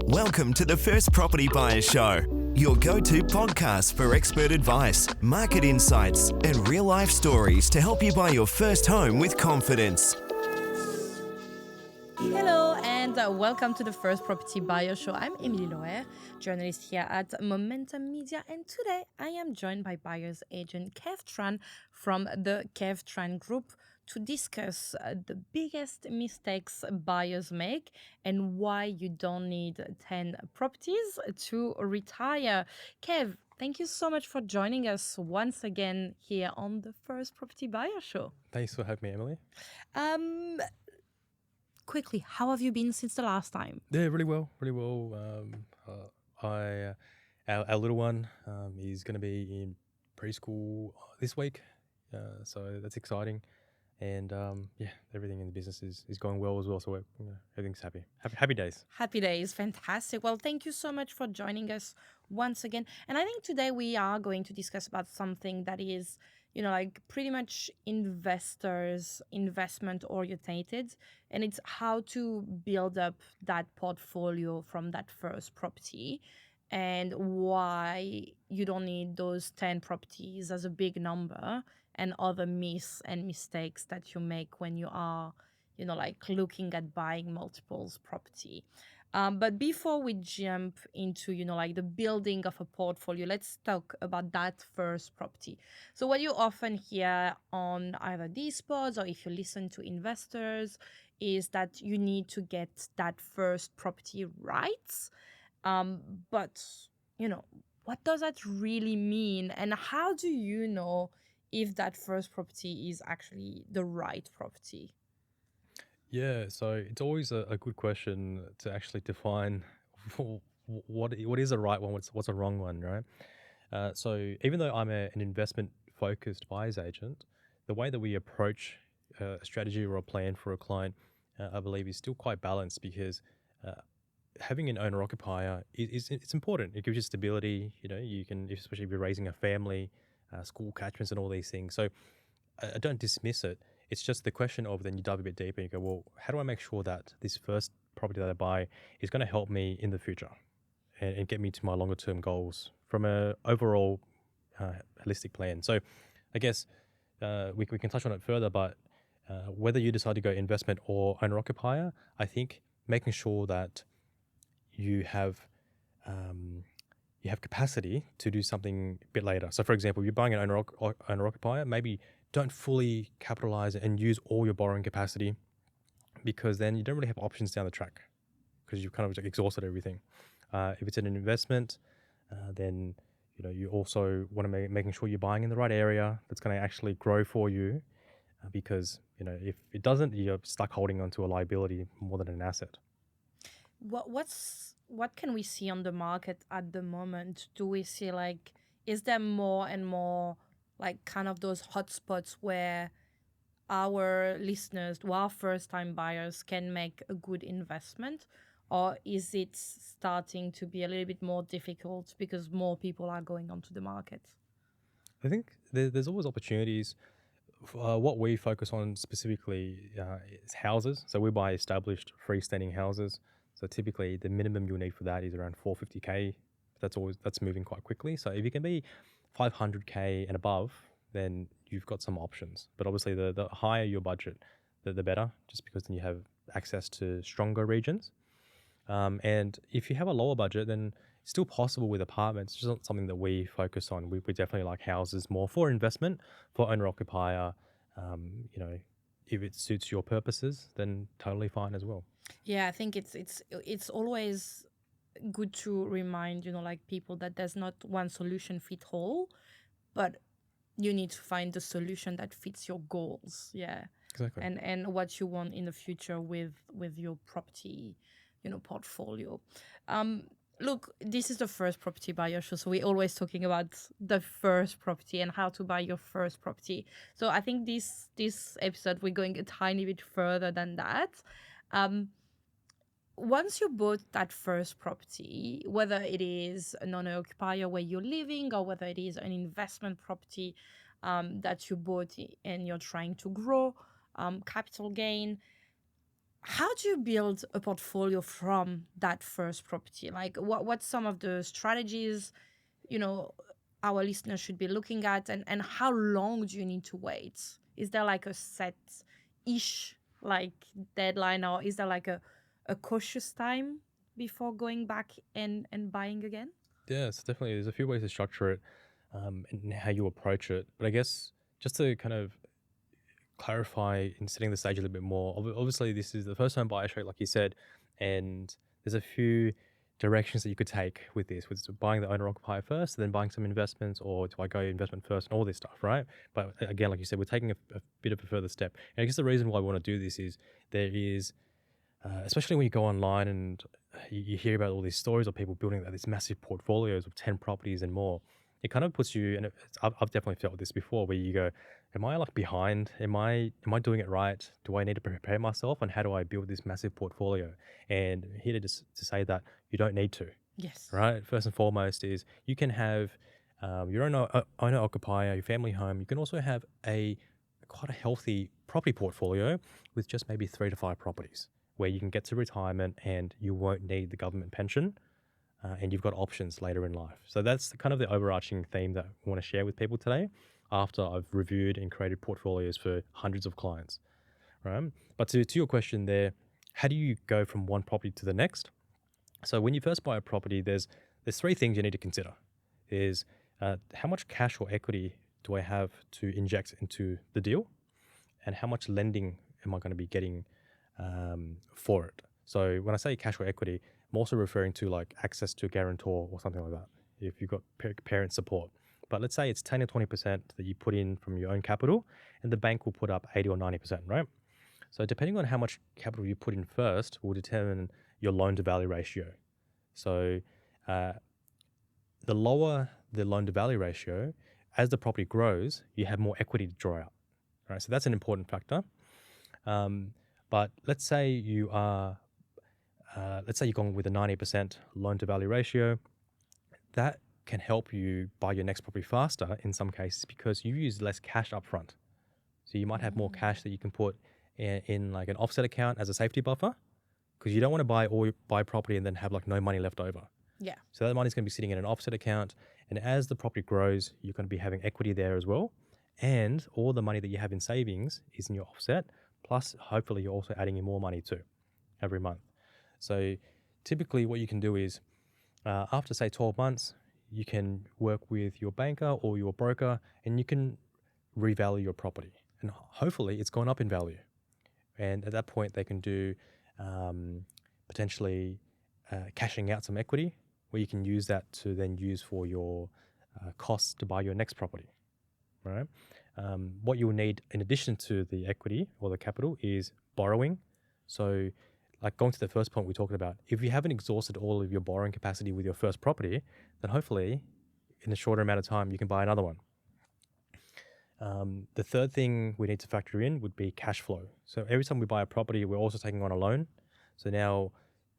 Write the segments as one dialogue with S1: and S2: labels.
S1: Welcome to the First Property Buyer Show, your go-to podcast for expert advice, market insights, and real-life stories to help you buy your first home with confidence.
S2: Hello and welcome to the First Property Buyer Show. I'm Emilie Lauer, journalist here at Momentum Media, and today I am joined by buyer's agent Kev Tran from the Kev Tran Group to discuss the biggest mistakes buyers make and why you don't need 10 properties to retire. Kev, thank you so much for joining us once again here on the First Property Buyer Show.
S3: Thanks for having me, Emily.
S2: Quickly, how have you been since the last time?
S3: Yeah, really well. Our little one is going to be in preschool this week, so that's exciting. And everything in the business is going well as well. So everything's happy. Happy days.
S2: Happy days. Fantastic. Well, thank you so much for joining us once again. And I think today we are going to discuss about something that is, like pretty much investment orientated. And it's how to build up that portfolio from that first property and why you don't need those 10 properties as a big number and other myths and mistakes that you make when you are, looking at buying multiples property. But before we jump into, the building of a portfolio, let's talk about that first property. So what you often hear on either these pods or if you listen to investors is that you need to get that first property right. But, what does that really mean? And how do you know if that first property is actually the right property?
S3: Yeah, so it's always a good question to actually define what is a right one, what's a wrong one, right? So even though I'm an investment-focused buyer's agent, the way that we approach a strategy or a plan for a client, I believe, is still quite balanced because having an owner-occupier it's important. It gives you stability. You can, especially if you're raising a family, school catchments and all these things. So I don't dismiss it. It's just the question of then you dive a bit deeper and you go, well, how do I make sure that this first property that I buy is going to help me in the future and get me to my longer term goals from a overall holistic plan? So I guess we can touch on it further, but whether you decide to go investment or owner-occupier, I think making sure that you have capacity to do something a bit later. So for example, you're buying an owner-occupier, maybe don't fully capitalize and use all your borrowing capacity because then you don't really have options down the track because you've kind of exhausted everything. If it's an investment, then you also want to making sure you're buying in the right area that's going to actually grow for you because if it doesn't, you're stuck holding onto a liability more than an asset.
S2: What can we see on the market at the moment? Do we see is there more and more kind of those hotspots where our listeners, who are first-time buyers, can make a good investment? Or is it starting to be a little bit more difficult because more people are going onto the market?
S3: I think there's always opportunities. What we focus on specifically is houses. So we buy established freestanding houses. So typically the minimum you'll need for that is around 450K. That's moving quite quickly. So if you can be 500K and above, then you've got some options. But obviously the higher your budget, the better, just because then you have access to stronger regions. And if you have a lower budget, then it's still possible with apartments. It's just not something that we focus on. We definitely like houses more for investment, for owner-occupier. If it suits your purposes, then totally fine as well.
S2: Yeah, I think it's always good to remind people that there's not one solution fit all, but you need to find the solution that fits your goals. Yeah,
S3: exactly.
S2: And what you want in the future with your property portfolio. Look, this is the First Property Buyer Show, so we're always talking about the first property and how to buy your first property. So I think this episode we're going a tiny bit further than that. Once you bought that first property, whether it is an owner-occupier where you're living or whether it is an investment property that you bought and you're trying to grow capital gain, how do you build a portfolio from that first property? Like what's some of the strategies, you know, our listeners should be looking at, and how long do you need to wait? Is there like a set ish like deadline, or is there like a cautious time before going back and buying again?
S3: Yeah, so definitely there's a few ways to structure it, and how you approach it. But I guess just to kind of clarify in setting the stage a little bit more, obviously this is the first home buyer show, like you said, and there's a few directions that you could take with this, with buying the owner occupier first, and then buying some investments, or do I go investment first and all this stuff, right? But again, like you said, we're taking a bit of a further step. And I guess the reason why I want to do this is there is, especially when you go online and you hear about all these stories of people building these massive portfolios of 10 properties and more, it kind of puts you, and I've definitely felt this before, where you go, am I like behind? Am I doing it right? Do I need to prepare myself? And how do I build this massive portfolio? And here to say that you don't need to,
S2: Yes.
S3: right? First and foremost is you can have your own owner occupier, your family home. You can also have quite a healthy property portfolio with just maybe 3 to 5 properties, where you can get to retirement and you won't need the government pension, and you've got options later in life. So that's kind of the overarching theme that I want to share with people today, after I've reviewed and created portfolios for hundreds of clients, right? But to your question there, how do you go from one property to the next? So when you first buy a property, there's 3 things you need to consider. Is how much cash or equity do I have to inject into the deal, and how much lending am I going to be getting for it? So when I say cash or equity, I'm also referring to like access to a guarantor or something like that, if you've got parent support. But let's say it's 10 or 20% that you put in from your own capital, and the bank will put up 80 or 90%, right? So depending on how much capital you put in first will determine your loan to value ratio. So the lower the loan to value ratio, as the property grows, you have more equity to draw out. Right? So that's an important factor. But let's say you are, let's say you're going with a 90% loan to value ratio. That can help you buy your next property faster in some cases, because you use less cash up front. So you might have more cash that you can put in like an offset account as a safety buffer, because you don't want to buy property and then have like no money left over.
S2: Yeah.
S3: So that money's going to be sitting in an offset account, and as the property grows, you're going to be having equity there as well, and all the money that you have in savings is in your offset. Plus, hopefully, you're also adding in more money too every month. So typically, what you can do is after say 12 months, you can work with your banker or your broker, and you can revalue your property, and hopefully, it's gone up in value. And at that point, they can do potentially cashing out some equity, where you can use that to then use for your costs to buy your next property, right? What you'll need in addition to the equity or the capital is borrowing. So like going to the first point we talked about, if you haven't exhausted all of your borrowing capacity with your first property, then hopefully in a shorter amount of time, you can buy another one. The third thing we need to factor in would be cash flow. So every time we buy a property, we're also taking on a loan. So now,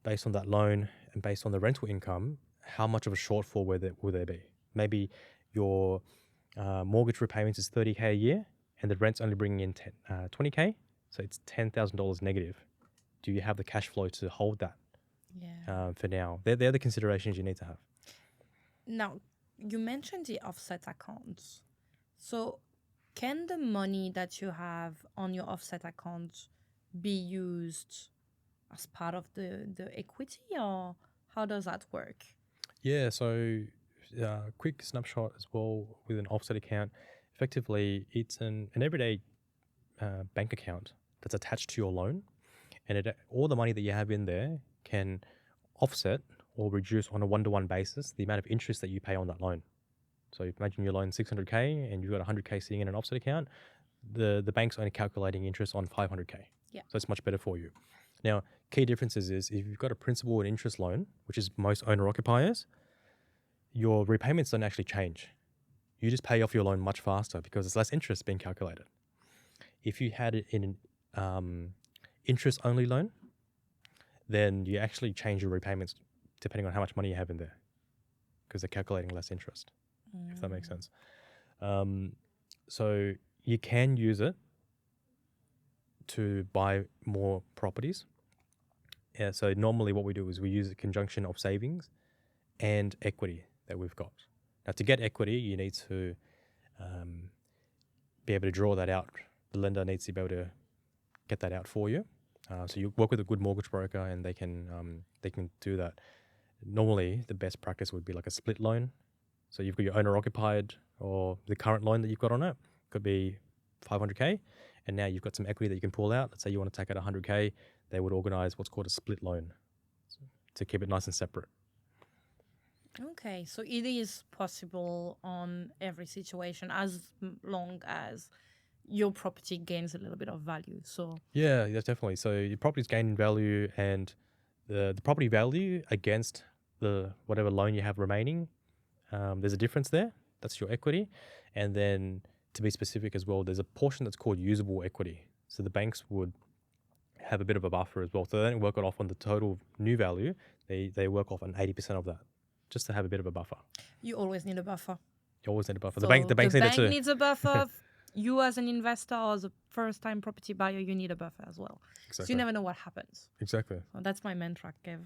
S3: based on that loan and based on the rental income, how much of a shortfall will there be? Maybe your mortgage repayments is $30K a year, and the rent's only bringing in $20K, so it's $10,000 negative. Do you have the cash flow to hold that?
S2: Yeah.
S3: For now, they're the considerations you need to have.
S2: Now, you mentioned the offset accounts. So, can the money that you have on your offset account be used as part of the equity, or how does that work?
S3: Yeah, so quick snapshot as well with an offset account. Effectively, it's an everyday bank account that's attached to your loan, and all the money that you have in there can offset or reduce on a one-to-one basis the amount of interest that you pay on that loan. So imagine your loan $600K and you've got $100K sitting in an offset account. The bank's only calculating interest on $500K.
S2: Yeah.
S3: So it's much better for you. Now, key differences is if you've got a principal and interest loan, which is most owner-occupiers, your repayments don't actually change. You just pay off your loan much faster because there's less interest being calculated. If you had it in an interest-only loan, then you actually change your repayments depending on how much money you have in there, because they're calculating less interest, if that makes sense. So you can use it to buy more properties Yeah, so normally what we do is we use a conjunction of savings and equity that we've got. Now, to get equity, you need to be able to draw that out. The lender needs to be able to get that out for you. So you work with a good mortgage broker, and they can do that. Normally, the best practice would be like a split loan. So you've got your owner-occupied, or the current loan that you've got on it could be 500K, and now you've got some equity that you can pull out. Let's say you want to take out 100K, they would organize what's called a split loan to keep it nice and separate.
S2: Okay, so it is possible on every situation as long as your property gains a little bit of value. So
S3: Yeah, definitely. So your property's gaining value, and the property value against the whatever loan you have remaining, there's a difference there. That's your equity. And then to be specific as well, there's a portion that's called usable equity. So the banks would have a bit of a buffer as well. So they don't work it off on the total new value. They work off on 80% of that, just to have a bit of a buffer.
S2: you always need a buffer.
S3: You always need a buffer.
S2: So
S3: The banks need it too.
S2: needs a buffer. You as an investor or as a first-time property buyer, you need a buffer as well.
S3: Exactly.
S2: So you never know what happens.
S3: Exactly.
S2: So that's my mantra, Kev.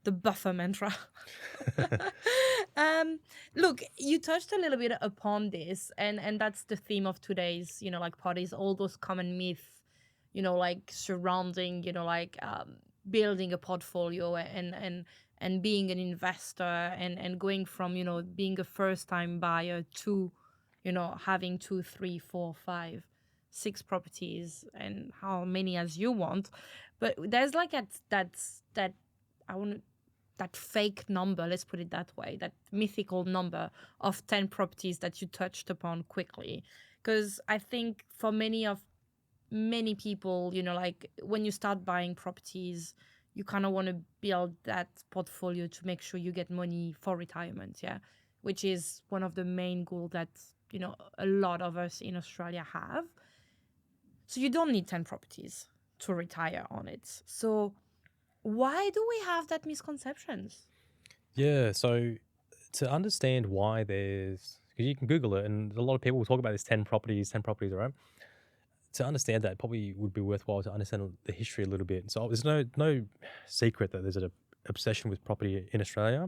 S2: The buffer mantra. Look, you touched a little bit upon this, and that's the theme of today's, like parties, all those common myths, like surrounding, building a portfolio and being an investor and going from, being a first-time buyer to, having 2, 3, 4, 5, 6 properties and how many as you want. But there's like that fake number, let's put it that way, that mythical number of 10 properties that you touched upon quickly. Because I think for many people, like when you start buying properties, you kind of want to build that portfolio to make sure you get money for retirement, yeah, which is one of the main goals that, a lot of us in Australia have. So you don't need 10 properties to retire on it. So why do we have that misconceptions?
S3: Yeah, so to understand why because you can Google it, and a lot of people will talk about this 10 properties, right? To understand that, probably would be worthwhile to understand the history a little bit. So there's no secret that there's an obsession with property in Australia.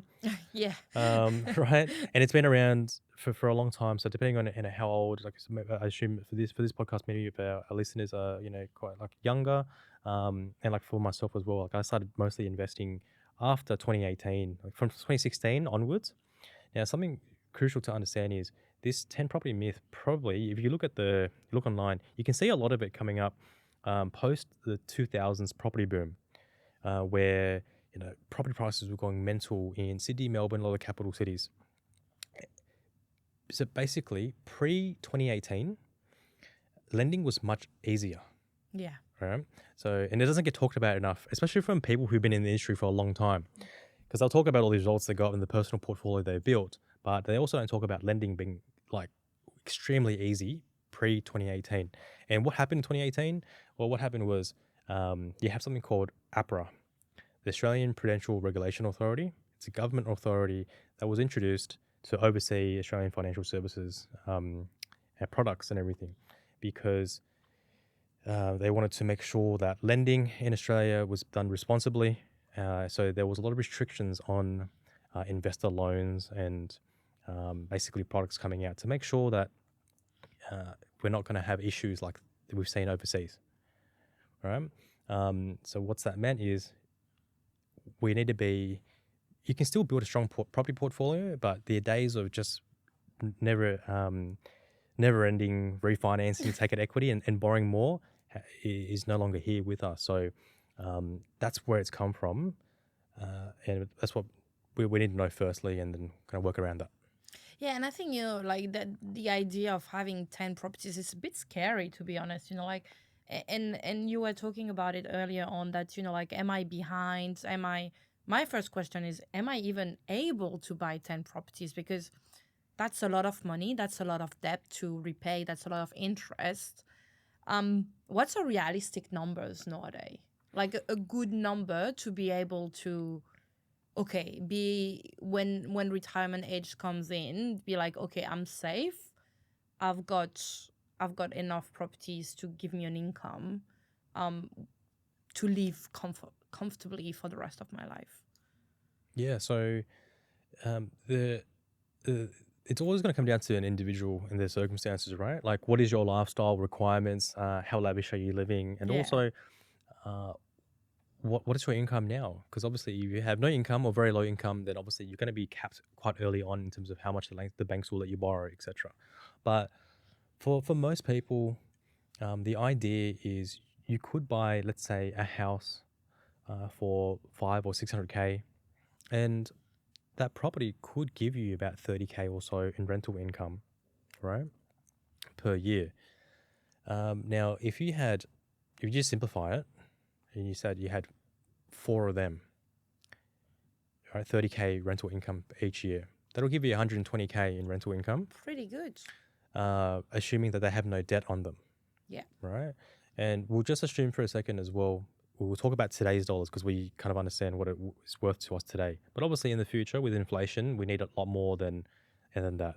S2: Yeah.
S3: Right? And it's been around for a long time. So depending on how old, like I assume for this podcast, many of our listeners are quite like younger, and like for myself as well. Like I started mostly investing after 2018, like from 2016 onwards. Now something crucial to understand is this 10 property myth. Probably, if you look online, you can see a lot of it coming up post the 2000s property boom, where property prices were going mental in Sydney, Melbourne, a lot of capital cities. So basically, pre-2018, lending was much easier.
S2: Yeah.
S3: Right? So, and it doesn't get talked about enough, especially from people who've been in the industry for a long time. Because they'll talk about all the results they got in the personal portfolio they built, but they also don't talk about lending being like extremely easy pre-2018. And what happened in 2018? Well, what happened was you have something called APRA, the Australian Prudential Regulation Authority. It's a government authority that was introduced to oversee Australian financial services products and everything, because they wanted to make sure that lending in Australia was done responsibly. So there was a lot of restrictions on investor loans and basically products coming out to make sure that we're not going to have issues like we've seen overseas. Right? So what's that meant is we need to be, you can still build a strong property portfolio, but the days of just never ending refinancing, taking equity and borrowing more is no longer here with us. So that's where it's come from. And that's what we need to know firstly, and then kind of work around that.
S2: Yeah, and I think, like the idea of having 10 properties is a bit scary, to be honest, like, and you were talking about it earlier on that, like, am I behind? My first question is, am I even able to buy 10 properties? Because that's a lot of money. That's a lot of debt to repay. That's a lot of interest. What's a realistic numbers nowadays? Like a good number to be able to, okay, be when retirement age comes in, be like, okay, I'm safe. I've got enough properties to give me an income, to live comfortably for the rest of my life.
S3: Yeah, so the it's always going to come down to an individual and their circumstances, right? Like, what is your lifestyle requirements? How lavish are you living? And
S2: Yeah.
S3: also, what is your income now? Because obviously, if you have no income or very low income, then obviously you're going to be capped quite early on in terms of how much the banks will let you borrow, etc. But for most people, the idea is you could buy, let's say, a house for 500 or 600K, and that property could give you about 30K or so in rental income, right, per year. Now, if you just simplify it, and you said you had 4 of them, right, 30K rental income each year, that'll give you 120K in rental income,
S2: Pretty good.
S3: assuming that they have no debt on them,
S2: Yeah.
S3: right? And we'll just assume for a second as well, we'll talk about today's dollars because we kind of understand what it is worth to us today. But obviously in the future with inflation, we need a lot more than that.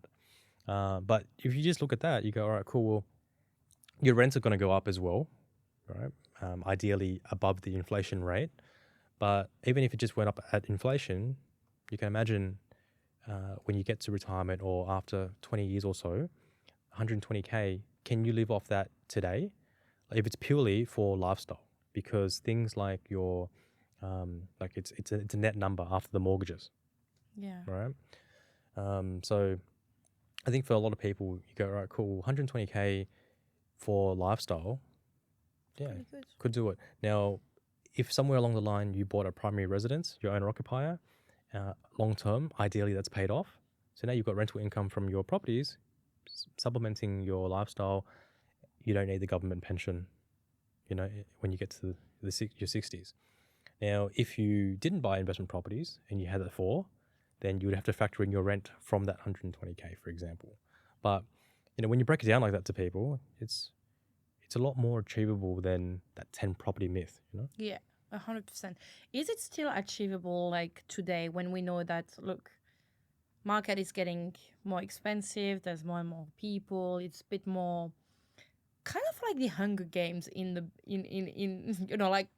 S3: But if you just look at that, you go, all right, cool. Well, your rents are going to go up as well, right? Ideally above the inflation rate. But even if it just went up at inflation, you can imagine when you get to retirement or after 20 years or so, 120K, can you live off that today? If it's purely for lifestyle, because things like your, like it's a net number after the mortgages,
S2: Yeah.
S3: right? So I think for a lot of people, you go, all right, cool, 120K for lifestyle, yeah,
S2: Pretty good.
S3: could do it. Now, if somewhere along the line you bought a primary residence, your owner-occupier, long term, ideally that's paid off. So now you've got rental income from your properties, supplementing your lifestyle. You don't need the government pension, when you get to your 60s. Now, if you didn't buy investment properties and you had it for, then you would have to factor in your rent from that 120K, for example. But, when you break it down like that to people, it's a lot more achievable than that 10 property myth,
S2: Yeah, 100%. Is it still achievable like today when we know that, look, market is getting more expensive, there's more and more people, it's a bit more kind of like the Hunger Games in the in like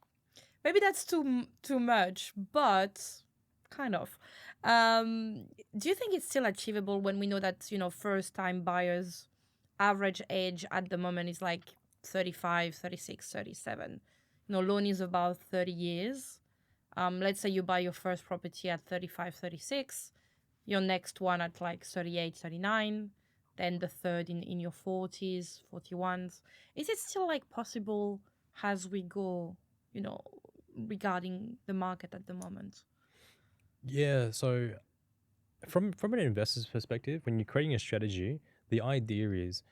S2: maybe that's too much, but kind of. Do you think it's still achievable when we know that, first time buyers average age at the moment is like 35, 36, 37. Loan is about 30 years. Let's say you buy your first property at 35, 36, your next one at like 38, 39, then the third in your 40s, 41s. Is it still like possible as we go, regarding the market at the moment?
S3: Yeah, so from an investor's perspective, when you're creating a strategy, the idea is,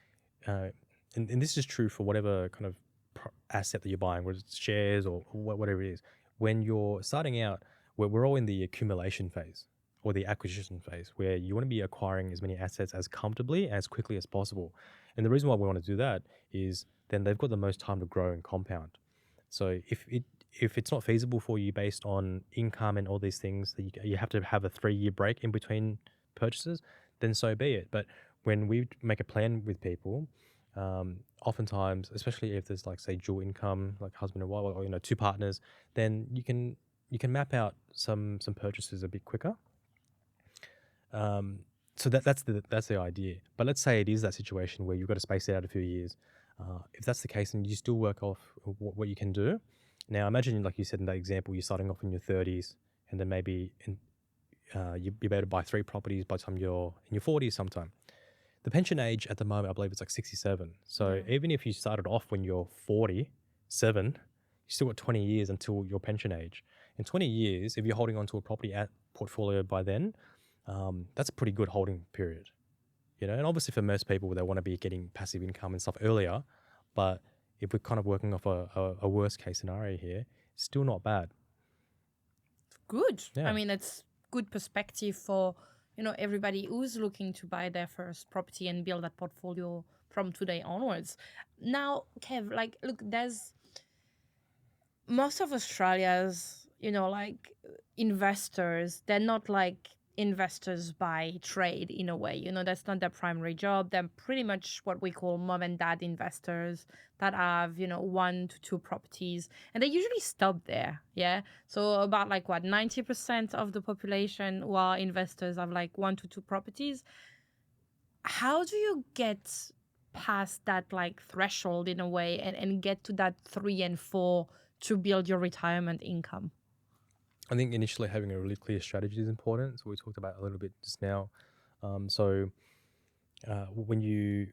S3: and this is true for whatever kind of asset that you're buying, whether it's shares or whatever it is. When you're starting out, we're all in the accumulation phase or the acquisition phase, where you want to be acquiring as many assets as comfortably, as quickly as possible. And the reason why we want to do that is then they've got the most time to grow and compound. So if it's not feasible for you based on income and all these things, that you have to have a 3-year break in between purchases, then so be it. But when we make a plan with people, oftentimes, especially if there's like say dual income, like husband and wife, or 2 partners, then you can map out some purchases a bit quicker. So that's the idea. But let's say it is that situation where you've got to space it out a few years. If that's the case, and you still work off what you can do. Now, imagine, like you said in that example, you're starting off in your 30s, and then maybe you'll be able to buy 3 properties by the time you're in your 40s sometime. The pension age at the moment, I believe it's like 67. So
S2: Yeah.
S3: even if you started off when you're 47, you still got 20 years until your pension age. In 20 years, if you're holding onto a property portfolio by then, that's a pretty good holding period. And obviously for most people, they want to be getting passive income and stuff earlier. But if we're kind of working off a worst case scenario here, still not bad.
S2: Good.
S3: Yeah.
S2: I mean, it's good perspective for, everybody who's looking to buy their first property and build that portfolio from today onwards. Now, Kev, like, look, there's most of Australia's, like investors, they're not like investors by trade in a way. That's not their primary job. They're pretty much what we call mom and dad investors that have, 1 to 2 properties, and they usually stop there. Yeah. So about like what, 90% of the population who are investors have like 1 to 2 properties. How do you get past that like threshold in a way, and get to that 3 and 4 to build your retirement income?
S3: I think initially having a really clear strategy is important. So we talked about a little bit just now. When you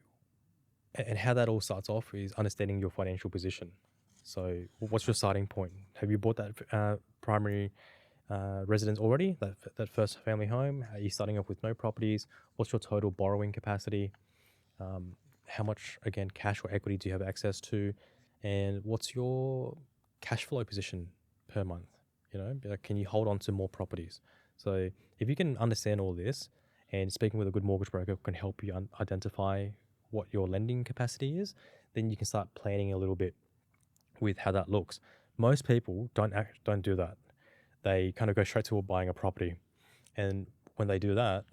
S3: and how that all starts off is understanding your financial position. So what's your starting point? Have you bought that primary residence already? That first family home? Are you starting off with no properties? What's your total borrowing capacity? How much, again, cash or equity do you have access to? And what's your cash flow position per month? Like, can you hold on to more properties? So if you can understand all this, and speaking with a good mortgage broker can help you identify what your lending capacity is, then you can start planning a little bit with how that looks. Most people don't do that. They kind of go straight to buying a property, and when they do that,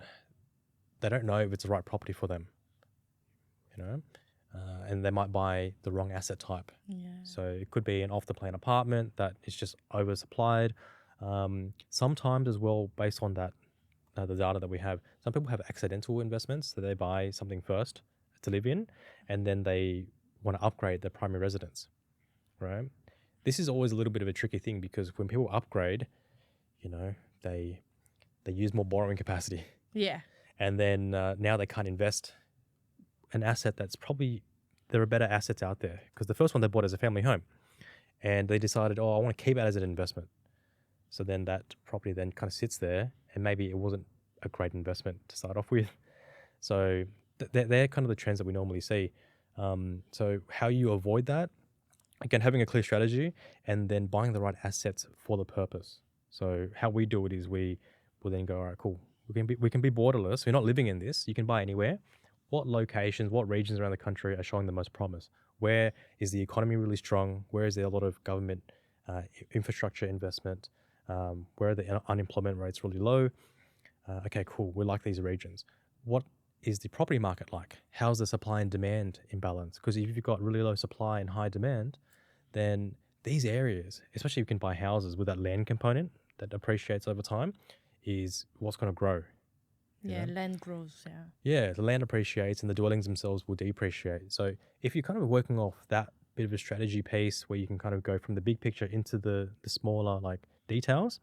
S3: they don't know if it's the right property for them. And they might buy the wrong asset type.
S2: Yeah.
S3: So it could be an off-the-plan apartment that is just oversupplied. Sometimes as well, based on that, the data that we have, some people have accidental investments. So they buy something first to live in, and then they want to upgrade their primary residence, right? This is always a little bit of a tricky thing, because when people upgrade, they use more borrowing capacity.
S2: Yeah.
S3: And then now they can't invest an asset that's probably, there are better assets out there, because the first one they bought as a family home, and they decided, I want to keep it as an investment. So then that property then kind of sits there, and maybe it wasn't a great investment to start off with. So they're kind of the trends that we normally see. So how you avoid that, again, having a clear strategy and then buying the right assets for the purpose. So how we do it is we will then go, all right, cool. We can be borderless. We're not living in this. You can buy anywhere. What locations, what regions around the country are showing the most promise? Where is the economy really strong? Where is there a lot of government infrastructure investment? Where are the unemployment rates really low? Okay, cool. We like these regions. What is the property market like? How's the supply and demand imbalance? Because if you've got really low supply and high demand, then these areas, especially if you can buy houses with that land component that appreciates over time, is what's going to grow.
S2: Yeah, land grows, yeah.
S3: Yeah, the land appreciates and the dwellings themselves will depreciate. So if you're kind of working off that bit of a strategy piece where you can kind of go from the big picture into the smaller like details,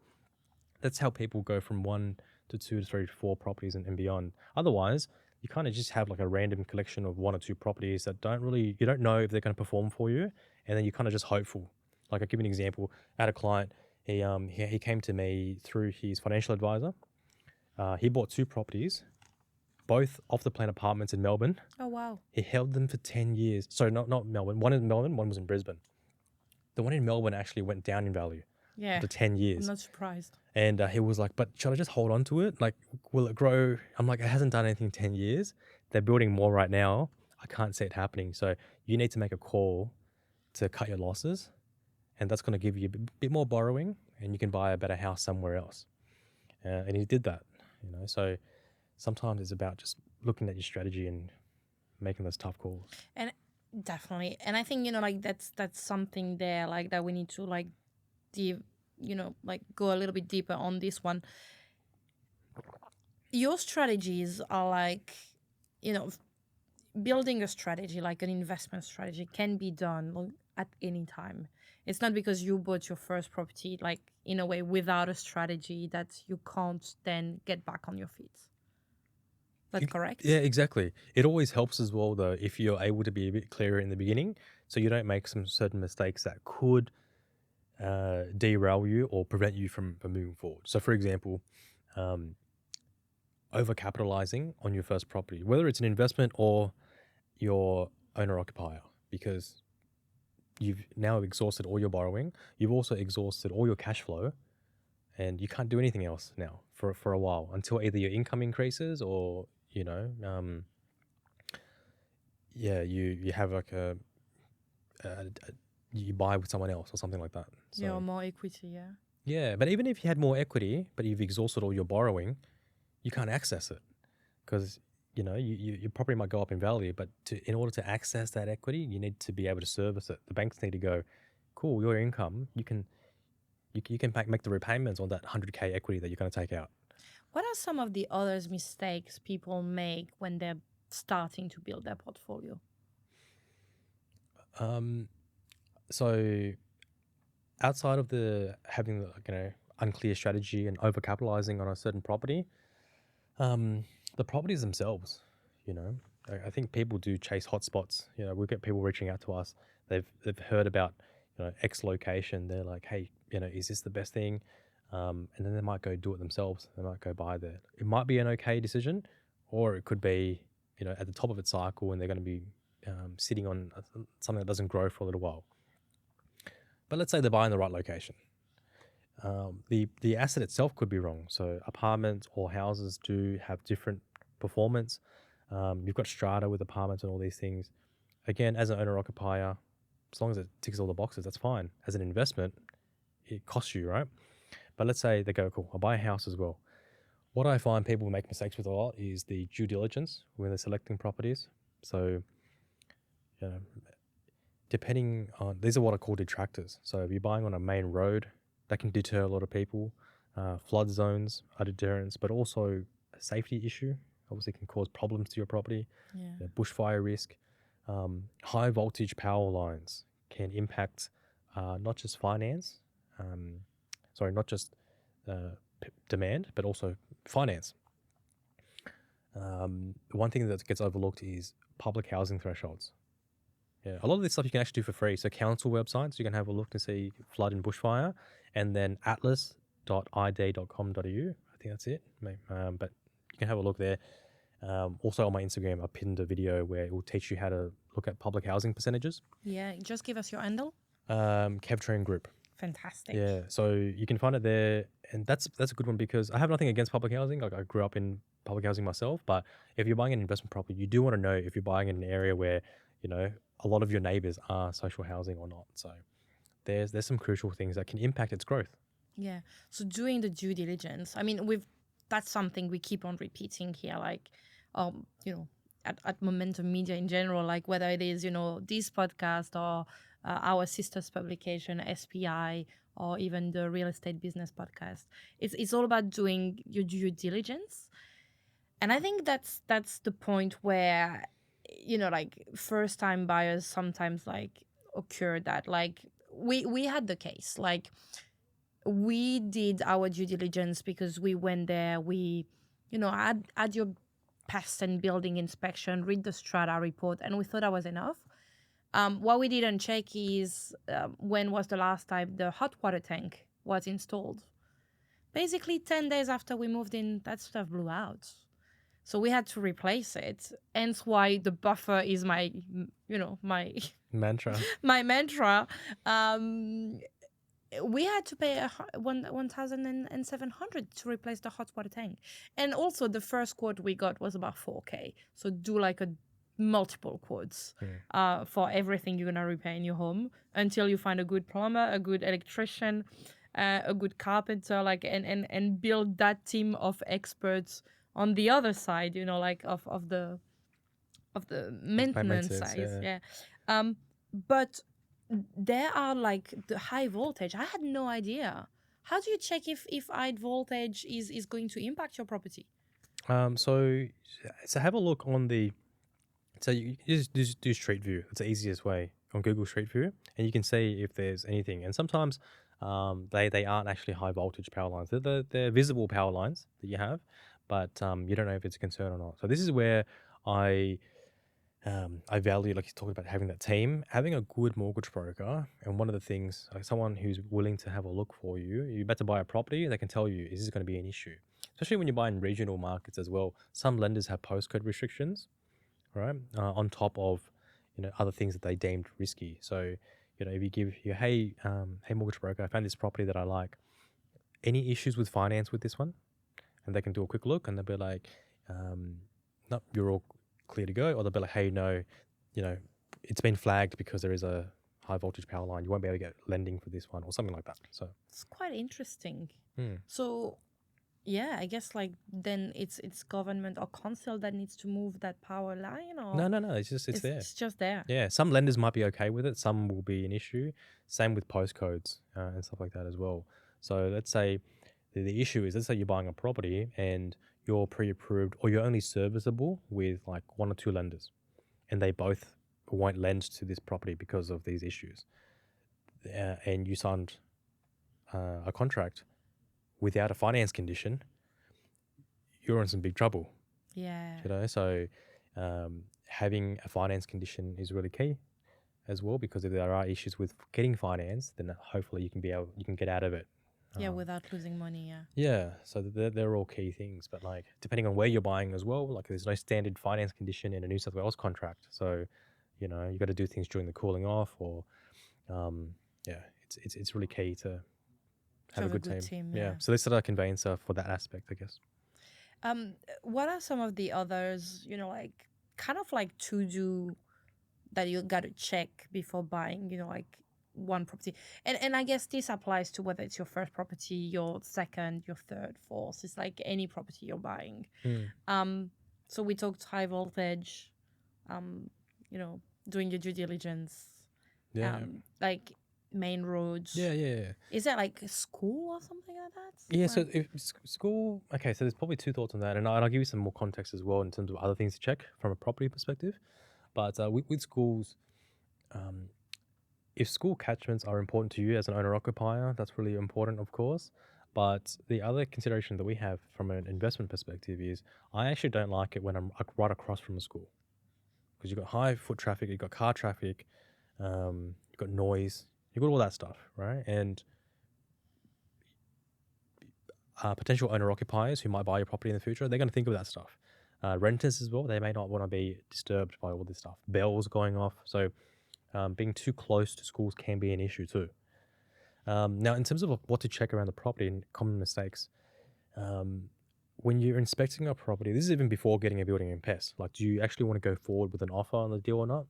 S3: that's how people go from 1 to 2 to 3 to 4 properties and beyond. Otherwise, you kind of just have like a random collection of 1 or 2 properties that you don't know if they're going to perform for you, and then you're kind of just hopeful. Like, I'll give you an example. I had a client, he came to me through his financial advisor. He bought 2 properties, both off-the-plan apartments in Melbourne.
S2: Oh, wow.
S3: He held them for 10 years. Sorry, not Melbourne. One in Melbourne, one was in Brisbane. The one in Melbourne actually went down in value after 10 years.
S2: I'm not surprised.
S3: And he was like, but should I just hold on to it? Like, will it grow? I'm like, it hasn't done anything in 10 years. They're building more right now. I can't see it happening. So you need to make a call to cut your losses. And that's going to give you a bit more borrowing, and you can buy a better house somewhere else. And he did that, So sometimes it's about just looking at your strategy and making those tough calls.
S2: And definitely. And I think, like that's something there, like that we need to like go a little bit deeper on this one. Your strategies are like, building a strategy, like an investment strategy, can be done at any time. It's not because you bought your first property, like in a way, without a strategy, that you can't then get back on your feet. That's correct?
S3: Yeah, exactly. It always helps as well, though, if you're able to be a bit clearer in the beginning, so you don't make some certain mistakes that could derail you or prevent you from moving forward. So, for example, overcapitalizing on your first property, whether it's an investment or your owner-occupier, because you've now exhausted all your borrowing, you've also exhausted all your cash flow, and you can't do anything else now for a while until either your income increases or you have like you buy with someone else or something like that. So,
S2: more equity, yeah.
S3: Yeah, but even if you had more equity, but you've exhausted all your borrowing, you can't access it because your property might go up in value, but in order to access that equity, you need to be able to service it. The banks need to go, cool, your income, you can make the repayments on that 100K equity that you're going to take out.
S2: What are some of the other mistakes people make when they're starting to build their portfolio?
S3: So outside of having the unclear strategy and overcapitalizing on a certain property, the properties themselves, I think people do chase hotspots. We get people reaching out to us. They've heard about X location. They're like, hey, is this the best thing? And then they might go do it themselves. They might go buy there. It might be an okay decision, or it could be at the top of its cycle and they're going to be sitting on something that doesn't grow for a little while. But let's say they're buying the right location. The asset itself could be wrong. So apartments or houses do have different performance. You've got strata with apartments and all these things. Again, as an owner-occupier, as long as it ticks all the boxes, that's fine. As an investment, it costs you, right? But let's say they go, cool, I'll buy a house as well. What I find people make mistakes with a lot is the due diligence when they're selecting properties. So, depending on, these are what I call detractors. So if you're buying on a main road, that can deter a lot of people. Flood zones are deterrents, but also a safety issue. Obviously can cause problems to your property.
S2: Yeah.
S3: Bushfire risk. High voltage power lines can impact not just finance, not just demand, but also finance. One thing that gets overlooked is public housing thresholds. Yeah, a lot of this stuff you can actually do for free. So council websites, you can have a look to see flood and bushfire, and then atlas.id.com.au. I think that's it. But you can have a look there. Also on my Instagram, I pinned a video where it will teach you how to look at public housing percentages.
S2: Yeah, just give us your handle.
S3: Kev Tran Group.
S2: Fantastic.
S3: Yeah, so you can find it there, and that's a good one because I have nothing against public housing. Like I grew up in public housing myself, but if you're buying an investment property, you do want to know if you're buying in an area where a lot of your neighbors are social housing or not. So there's some crucial things that can impact its growth.
S2: Yeah. So doing the due diligence, I mean, that's something we keep on repeating here, like, at Momentum Media in general, like whether it is, this podcast or our sister's publication, SPI, or even the Real Estate Business Podcast. It's all about doing your due diligence. And I think that's the point where, like first time buyers sometimes like occur that like we had the case, like we did our due diligence because we went there, we, had your pest and building inspection, read the strata report, and we thought that was enough. What we didn't check is when was the last time the hot water tank was installed. Basically 10 days after we moved in, that stuff blew out. So we had to replace it. Hence why the buffer is my
S3: mantra.
S2: My mantra. We had to pay 1,700 to replace the hot water tank. And also the first quote we got was about 4K. So do like a multiple quotes for everything you're going to repair in your home until you find a good plumber, a good electrician, a good carpenter, like and build that team of experts on the other side, like of the maintenance side. Yeah. But there are like the high voltage. I had no idea. How do you check if high voltage is going to impact your property?
S3: So have a look on so you just do Street View. It's the easiest way on Google Street View, and you can see if there's anything. And sometimes they aren't actually high voltage power lines. They're visible power lines that you have, but you don't know if it's a concern or not. So this is where I value, like you talked about, having that team, having a good mortgage broker. And one of the things, like someone who's willing to have a look for you, you're about to buy a property, they can tell you, is this going to be an issue? Especially when you buy in regional markets as well. Some lenders have postcode restrictions, right? On top of, other things that they deemed risky. So, if you give you, hey mortgage broker, I found this property that I like. Any issues with finance with this one? And they can do a quick look and they'll be like, no, you're all clear to go. Or they'll be like, hey, no, it's been flagged because there is a high voltage power line. You won't be able to get lending for this one or something like that. So
S2: it's quite interesting. So Yeah, I guess like then it's government or council that needs to move that power line, or
S3: No. It's there.
S2: it's just there.
S3: Yeah, some lenders might be okay with it. Some will be an issue. Same with postcodes and stuff like that as well. So let's say the issue is, let's say you're buying a property and you're pre-approved or you're only serviceable with like one or two lenders, and they both won't lend to this property because of these issues. And you signed a contract without a finance condition, you're in some big trouble.
S2: Yeah.
S3: So having a finance condition is really key as well, because if there are issues with getting finance, then hopefully you can get out of it.
S2: Yeah, without losing money. Yeah.
S3: Yeah, so they're all key things, but like depending on where you're buying as well, like there's no standard finance condition in a New South Wales contract, so you got to do things during the cooling off, or yeah, it's really key to have a good team.
S2: Yeah.
S3: So this is a conveyancer for that aspect, I guess.
S2: What are some of the others, like kind of like to do that you got to check before buying, like one property? And I guess this applies to whether it's your first property, your second, your third, fourth. It's like any property you're buying. So we talked high voltage, doing your due diligence,
S3: Yeah.
S2: like main roads.
S3: Yeah.
S2: Is that like a school or something like that?
S3: Yeah, so if school, okay, so there's probably two thoughts on that, and I'll give you some more context as well in terms of other things to check from a property perspective. But with schools, if school catchments are important to you as an owner-occupier, that's really important, of course. But the other consideration that we have from an investment perspective is I actually don't like it when I'm right across from a school, because you've got high foot traffic, you've got car traffic, you've got noise, you've got all that stuff, right? And potential owner-occupiers who might buy your property in the future, they're going to think of that stuff. Renters as well, they may not want to be disturbed by all this stuff. Bells going off. So being too close to schools can be an issue too. Now, in terms of what to check around the property and common mistakes, when you're inspecting a property, this is even before getting a building pest, like do you actually want to go forward with an offer on the deal or not,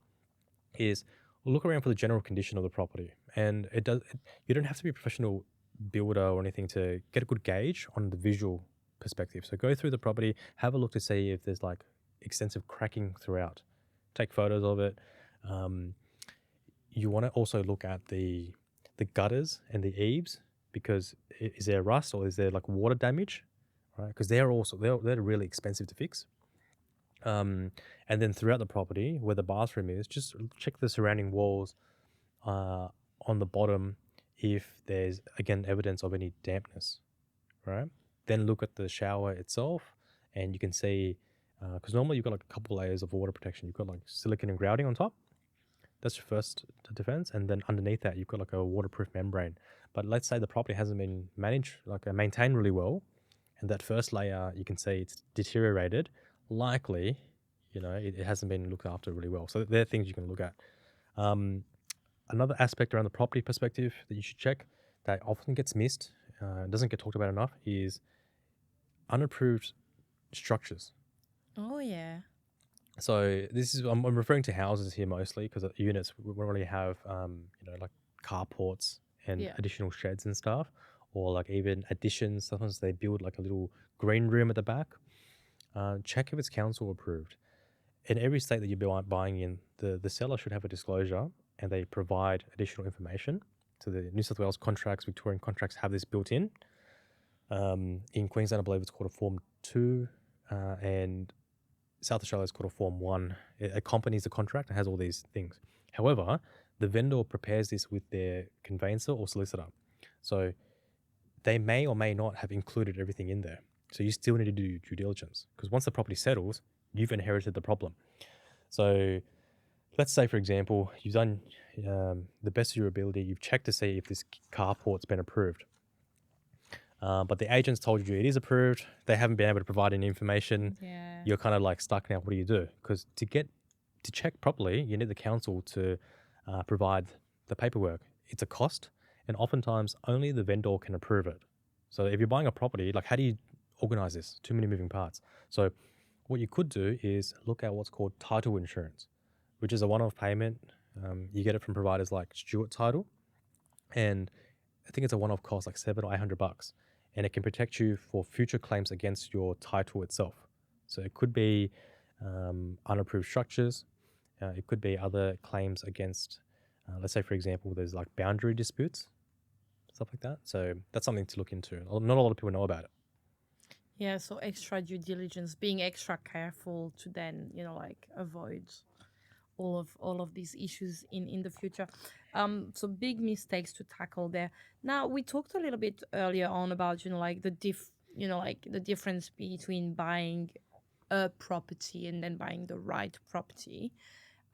S3: is look around for the general condition of the property. And you don't have to be a professional builder or anything to get a good gauge on the visual perspective. So go through the property, have a look to see if there's like extensive cracking throughout. Take photos of it. You want to also look at the gutters and the eaves, because is there rust or is there like water damage, right? Because they're really expensive to fix. And then throughout the property where the bathroom is, just check the surrounding walls on the bottom if there's, again, evidence of any dampness, right? Then look at the shower itself, and you can see, because normally you've got like a couple layers of water protection. You've got like silicone and grouting on top. That's your first defense. And then underneath that, you've got like a waterproof membrane. But let's say the property hasn't been maintained really well, and that first layer, you can see it's deteriorated. Likely, it hasn't been looked after really well. So there are things you can look at. Another aspect around the property perspective that you should check that often gets missed, doesn't get talked about enough, is unapproved structures.
S2: Oh, yeah.
S3: So I'm referring to houses here mostly, because units we really have, like carports and additional sheds and stuff, or like even additions. Sometimes they build like a little green room at the back. Check if it's council approved. In every state that you're buying in, the seller should have a disclosure, and they provide additional information. So the New South Wales contracts, Victorian contracts have this built in. In Queensland, I believe it's called a Form 2, and South Australia is called a Form 1. It accompanies the contract and has all these things. However, the vendor prepares this with their conveyancer or solicitor. So they may or may not have included everything in there. So you still need to do due diligence, because once the property settles, you've inherited the problem. So let's say, for example, you've done the best of your ability. You've checked to see if this carport's been approved. But the agents told you it is approved. They haven't been able to provide any information.
S2: Yeah.
S3: You're kind of like stuck now. What do you do? Because to check properly, you need the council to provide the paperwork. It's a cost, and oftentimes only the vendor can approve it. So if you're buying a property, like how do you organize this? Too many moving parts. So what you could do is look at what's called title insurance, which is a one-off payment. You get it from providers like Stewart Title, and I think it's a one-off cost like $700 or $800. and it can protect you for future claims against your title itself. So it could be unapproved structures. It could be other claims against, let's say, for example, there's like boundary disputes, stuff like that. So that's something to look into. Not a lot of people know about it.
S2: Yeah, so extra due diligence, being extra careful to then, like avoid all of these issues in the future. So big mistakes to tackle there. Now we talked a little bit earlier on about like the difference between buying a property and then buying the right property.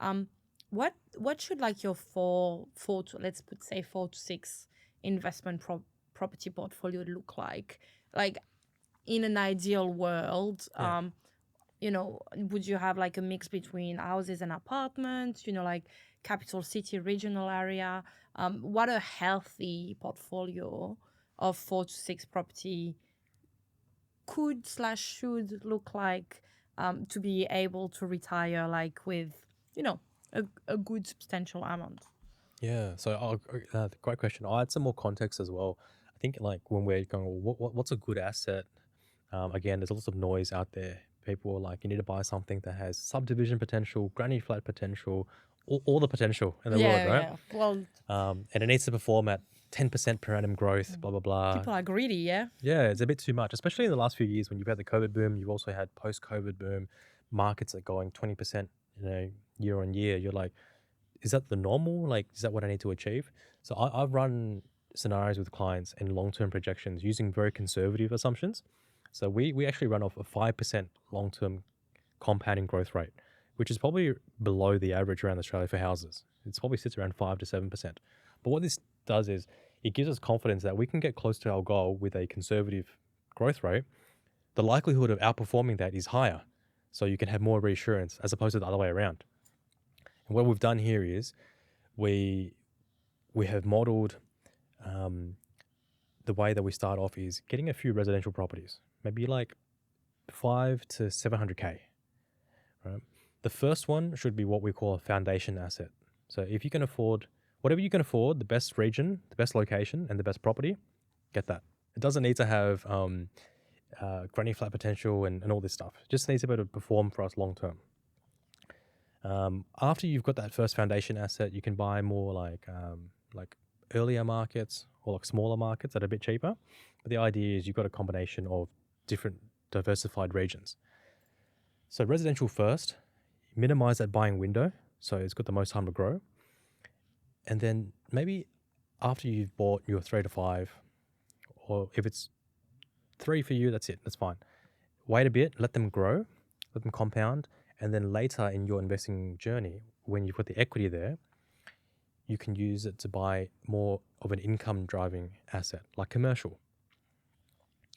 S2: Um, what should like your four to let's put say 4 to 6 investment property portfolio look like? Like in an ideal world,
S3: Yeah.
S2: would you have like a mix between houses and apartments, like capital city, regional area? What a healthy portfolio of 4 to 6 property could/should look like, to be able to retire like with, a good substantial amount.
S3: Yeah. So, great question. I'll add some more context as well. I think like when we're going, well, what's a good asset? Again, there's lots of noise out there. People are like, you need to buy something that has subdivision potential, granny flat potential, all the potential in the world,
S2: Yeah,
S3: right?
S2: yeah. Well,
S3: And it needs to perform at 10% per annum growth, blah, blah, blah.
S2: people are greedy, yeah.
S3: Yeah, it's a bit too much, especially in the last few years when you've had the COVID boom. You've also had post-COVID boom. Markets are going 20%, year on year. You're like, is that the normal? Like, is that what I need to achieve? So I've run scenarios with clients and long-term projections using very conservative assumptions. So we actually run off a 5% long-term compounding growth rate, which is probably below the average around Australia for houses. It's probably sits around 5 to 7%. But what this does is it gives us confidence that we can get close to our goal with a conservative growth rate. The likelihood of outperforming that is higher. So you can have more reassurance as opposed to the other way around. And what we've done here is we have modeled the way that we start off is getting a few residential properties, maybe like 5 to 700K, right? The first one should be what we call a foundation asset. So if you can afford whatever you can afford, the best region, the best location, and the best property, get that. It doesn't need to have granny flat potential and all this stuff. It just needs to be able to perform for us long term. After you've got that first foundation asset, you can buy more like earlier markets or like smaller markets that are a bit cheaper. But the idea is you've got a combination of different diversified regions. So residential first, minimize that buying window so it's got the most time to grow. And then maybe after you've bought your 3 to 5, or if it's 3 for you, that's it, that's fine. Wait a bit, let them grow, let them compound, and then later in your investing journey, when you've got the equity there, you can use it to buy more of an income driving asset like commercial.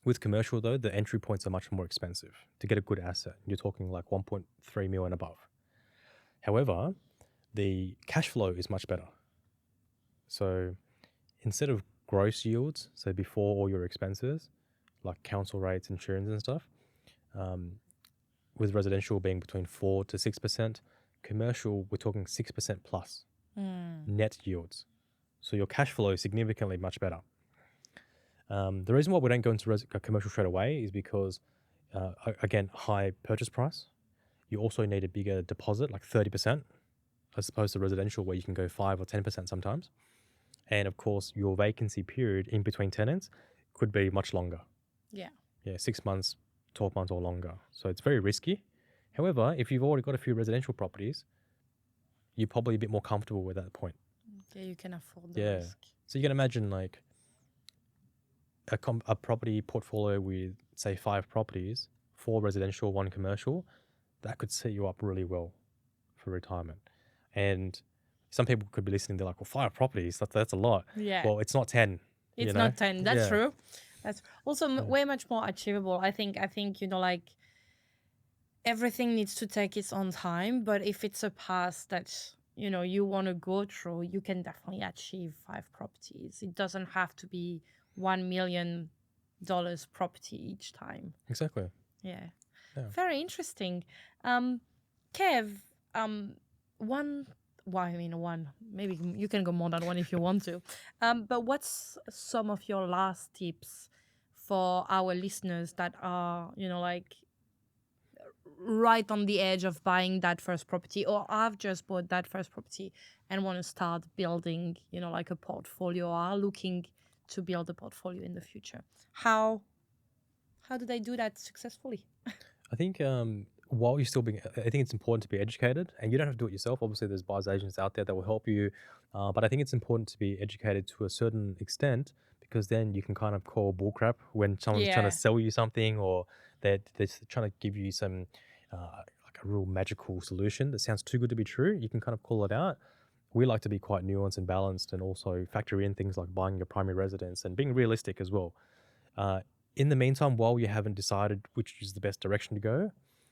S3: With commercial though, the entry points are much more expensive to get a good asset. You're talking like 1.3 mil and above. However, the cash flow is much better. So instead of gross yields, so before all your expenses, like council rates, insurance and stuff, with residential being between 4 to 6%, commercial, we're talking 6% plus net yields. So your cash flow is significantly much better. The reason why we don't go into commercial straight away is because, again, high purchase price. You also need a bigger deposit, like 30%, as opposed to residential where you can go 5 or 10% sometimes. And of course, your vacancy period in between tenants could be much longer.
S2: Yeah.
S3: Yeah, 6 months, 12 months or longer. So it's very risky. However, if you've already got a few residential properties, you're probably a bit more comfortable with that point.
S2: Yeah, you can afford the risk.
S3: So you can imagine like a property portfolio with say 5 properties, 4 residential, 1 commercial, that could set you up really well for retirement. And some people could be listening, they're like, well, 5 properties, that's a lot.
S2: Yeah.
S3: Well, it's not 10.
S2: It's not 10. That's true. That's also way much more achievable. I think, like everything needs to take its own time, but if it's a path that, you want to go through, you can definitely achieve 5 properties. It doesn't have to be $1 million property each time.
S3: Exactly.
S2: Yeah. Very interesting. Kev, one, maybe you can go more than one if you want to. But what's some of your last tips for our listeners that are, like right on the edge of buying that first property, or I've just bought that first property and want to start building, like a portfolio, or are looking to build a portfolio in the future? How do they do that successfully?
S3: I think while you're still being, I think it's important to be educated, and you don't have to do it yourself. Obviously, there's buyers agents out there that will help you, but I think it's important to be educated to a certain extent, because then you can kind of call bullcrap when someone's trying
S2: Yeah.
S3: to sell you something, or they're trying to give you some like a real magical solution that sounds too good to be true. You can kind of call it out. We like to be quite nuanced and balanced, and also factor in things like buying your primary residence and being realistic as well. In the meantime, while you haven't decided which is the best direction to go,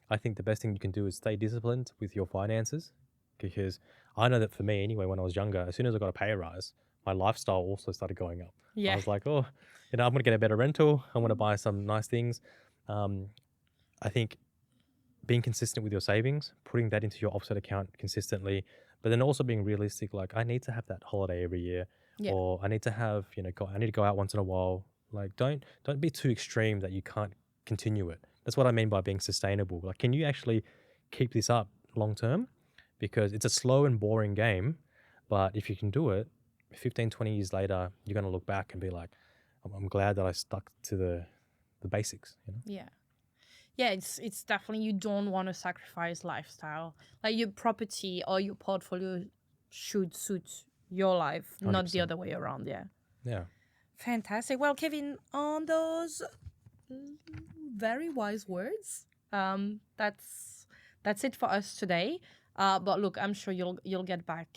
S3: I think the best thing you can do is stay disciplined with your finances, because I know that for me anyway, when I was younger, as soon as I got a pay rise, my lifestyle also started going up. I
S2: Yeah.
S3: was like, oh, I'm going to get a better rental. I'm going to buy some nice things. I think being consistent with your savings, putting that into your offset account consistently, but then also being realistic, like I need to have that holiday every year,
S2: Yeah.
S3: or I need to have, I need to go out once in a while. Like don't be too extreme that you can't continue it. That's what I mean by being sustainable. Like, can you actually keep this up long term? Because it's a slow and boring game, but if you can do it, 15, 20 years later, you're going to look back and be like, I'm glad that I stuck to the basics.
S2: Yeah. Yeah, it's definitely, you don't want to sacrifice lifestyle. Like your property or your portfolio should suit your life, not the
S3: 100%.
S2: other way around. Yeah.
S3: Yeah.
S2: Fantastic. Well, Kevin, on those very wise words, that's it for us today. But look, I'm sure you'll get back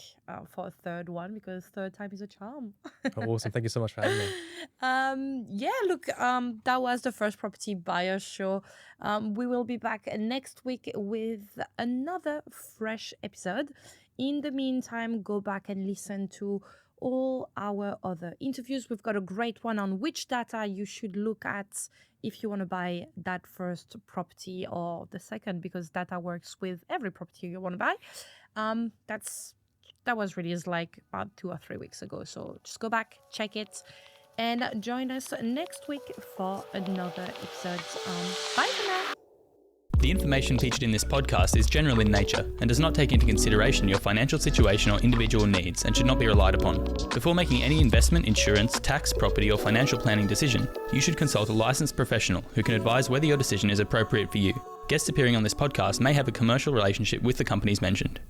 S2: for a third one, because third time is a charm.
S3: Awesome. Thank you so much for having me.
S2: Yeah, look, that was the First Property Buyer Show. We will be back next week with another fresh episode. In the meantime, go back and listen to all our other interviews. We've got a great one on which data you should look at if you want to buy that first property or the second, because data works with every property you want to buy. That was released like about 2 or 3 weeks ago. So just go back, check it, and join us next week for another episode. Bye for now.
S4: The information featured in this podcast is general in nature and does not take into consideration your financial situation or individual needs, and should not be relied upon. Before making any investment, insurance, tax, property or financial planning decision, you should consult a licensed professional who can advise whether your decision is appropriate for you. Guests appearing on this podcast may have a commercial relationship with the companies mentioned.